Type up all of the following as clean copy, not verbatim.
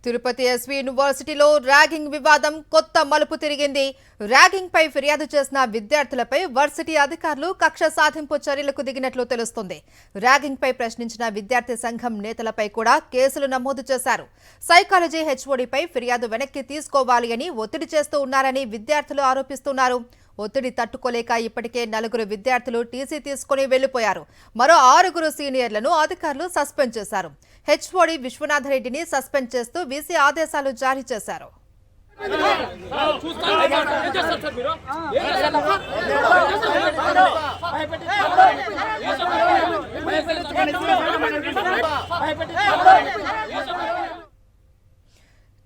Tirupati SV యూనివర్సిటీలో ragging వివాదం కొత్త మలుపు తిరిగింది. ర్యాగింగ్ పై ఫిర్యాదు చేసిన విద్యార్థులపై వర్సిటీ అధికారులు కక్ష సాధింపు చర్యలకు దిగినట్లు తెలుస్తుంది. ర్యాగింగ్ పై ప్రశ్నించిన విద్యార్థి సంఘం నేతలపై కూడా కేసులు నమోదు చేశారు. సైకాలజీ హెచ్ఓడిపై ఫిర్యాదు వెనక్కి తీసుకోవాలి అని ఒత్తిడి చేస్తూ ఉన్నారని విద్యార్థులు ఆరోపిస్తున్నారు. ఒత్తిడి తట్టుకోలేక ఇప్పటికే 4 విద్యార్థులు టీసీ తీసుకుని వెళ్లిపోయారు. మరో 6 సీనియర్లను అధికారులు సస్పెండ్ చేశారు. హెచ్ఓడి విశ్వనాథరెడ్డిని సస్పెండ్ చేస్తూ వీసీ ఆదేశాలు జారీ చేశారు.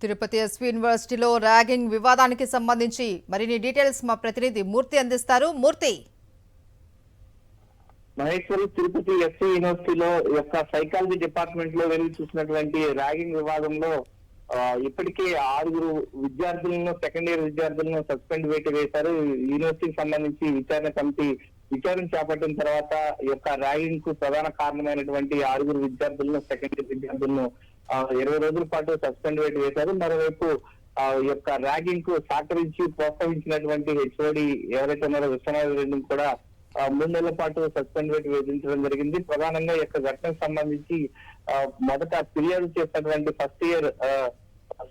తిరుపతి ఎస్వి యూనివర్సిటీలో ర్యాగింగ్ వివాదానికి సంబంధించి మరిన్ని డీటెయిల్స్ మా ప్రతినిధి మూర్తి అందిస్తారు. మూర్తి, మహేశ్వరి, తిరుపతి ఎస్వి యూనివర్సిటీలో యొక్క సైకాలజీ డిపార్ట్మెంట్ లో వెళ్ళి చూసినటువంటి ర్యాగింగ్ వివాదంలో ఇప్పటికే 6 విద్యార్థులను, సెకండ్ ఇయర్ విద్యార్థులను సస్పెండ్ వేశారు. యూనివర్సిటీకి సంబంధించి విచారణ కమిటీ విచారణ చేపట్టిన తర్వాత ఈ యొక్క ర్యాగింగ్ కు ప్రధాన కారణమైనటువంటి 6 విద్యార్థులను, సెకండ్ ఇయర్ విద్యార్థులను 20 రోజుల పాటు సస్పెండ్ వేశారు. మరోవైపు ఈ యొక్క ర్యాగింగ్ కు సహకరించి ప్రోత్సహించినటువంటి హెచ్ఓడి ఎవరైతే ఉన్నారో విశ్వనాథరెడ్డిని కూడా 3 నెలల పాటు సస్పెండ్ విధించడం జరిగింది. ప్రధానంగా ఈ యొక్క ఘటనకు సంబంధించి మొదట ఫిర్యాదు చేసినటువంటి ఫస్ట్ ఇయర్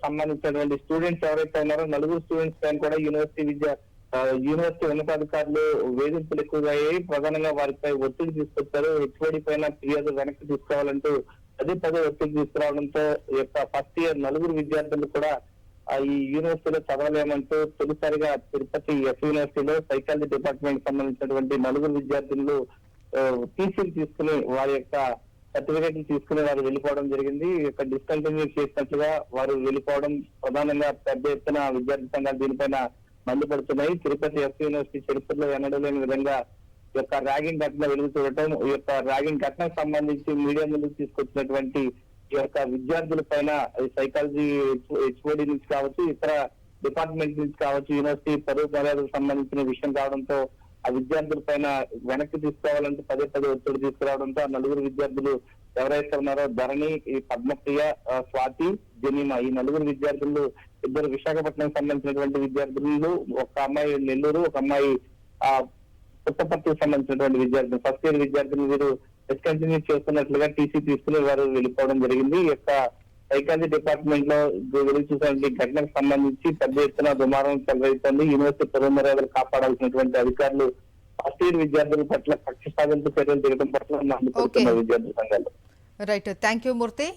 సంబంధించినటువంటి స్టూడెంట్స్ ఎవరైతే ఉన్నారో 4 స్టూడెంట్స్ పైన కూడా యూనివర్సిటీ ఉన్నతాధికారులు వేధింపులు ఎక్కువగా అయ్యాయి. ప్రధానంగా వారిపై ఒత్తిడి తీసుకొచ్చారు. హెచ్ఓడి పైన ఫిర్యాదు వెనక్కి తీసుకోవాలంటూ పదే ఒత్తిడి తీసుకురావడంతో ఈ యొక్క ఫస్ట్ ఇయర్ 4 విద్యార్థులు కూడా ఈ యూనివర్సిటీలో చదవలేమంటూ తొలిసారిగా తిరుపతి ఎస్వి యూనివర్సిటీలో సైకాలజీ డిపార్ట్మెంట్ సంబంధించినటువంటి 4 విద్యార్థులు టీసీలు తీసుకుని వారి యొక్క సర్టిఫికేట్లు తీసుకుని వారు వెళ్ళిపోవడం జరిగింది. ఈ యొక్క డిస్కంటిన్యూ చేసినట్లుగా వారు వెళ్ళిపోవడం ప్రధానంగా పెద్ద ఎత్తున విద్యార్థి సంఘాలు దీనిపైన మండిపడుతున్నాయి. తిరుపతి ఎస్వి యూనివర్సిటీ చరిత్రలో ఎన్నడూ లేని విధంగా ఈ యొక్క ర్యాగింగ్ ఘటన వెలుగు చూడటం, ఈ యొక్క ర్యాగింగ్ ఘటనకు సంబంధించి మీడియా ముందుకు తీసుకొచ్చినటువంటి ఈ యొక్క విద్యార్థుల పైన సైకాలజీ హెచ్ఓడి నుంచి కావచ్చు, ఇతర డిపార్ట్మెంట్ నుంచి కావచ్చు, యూనివర్సిటీ పరువు మర్యాదకు సంబంధించిన విషయం కావడంతో ఆ విద్యార్థుల పైన వెనక్కి తీసుకోవాలంటే పదే ఒత్తిడి తీసుకురావడంతో ఆ 4 విద్యార్థులు ఎవరైతే ఉన్నారో ధరణి, ఈ పద్మప్రియ, స్వాతి, జనీమా, ఈ 4 విద్యార్థులు, 2 విశాఖపట్నం సంబంధించినటువంటి విద్యార్థులు, ఒక అమ్మాయి నెల్లూరు, ఒక అమ్మాయి పుట్టపర్తికి సంబంధించినటువంటి విద్యార్థులు, ఫస్ట్ ఇయర్ విద్యార్థులు వీరు డిస్కంటిన్యూ చేస్తున్నట్లుగా టీసీ తీసుకుని వారు వెళ్ళిపోవడం జరిగింది. ఈ యొక్క సైకాలజీ డిపార్ట్మెంట్ లో వెలుగు చూసినటువంటి ఘటనకు సంబంధించి పెద్ద ఎత్తున దుమారం చెలరేగుతోంది. యూనివర్సిటీ పరువు మర్యాదలు కాపాడాల్సినటువంటి అధికారులు ఫస్ట్ ఇయర్ విద్యార్థుల పట్ల కక్ష సాధింపు చర్యలు దిగడం పట్ల మండిపడుతున్న విద్యార్థి సంఘాలు. Right, thank you Murthy.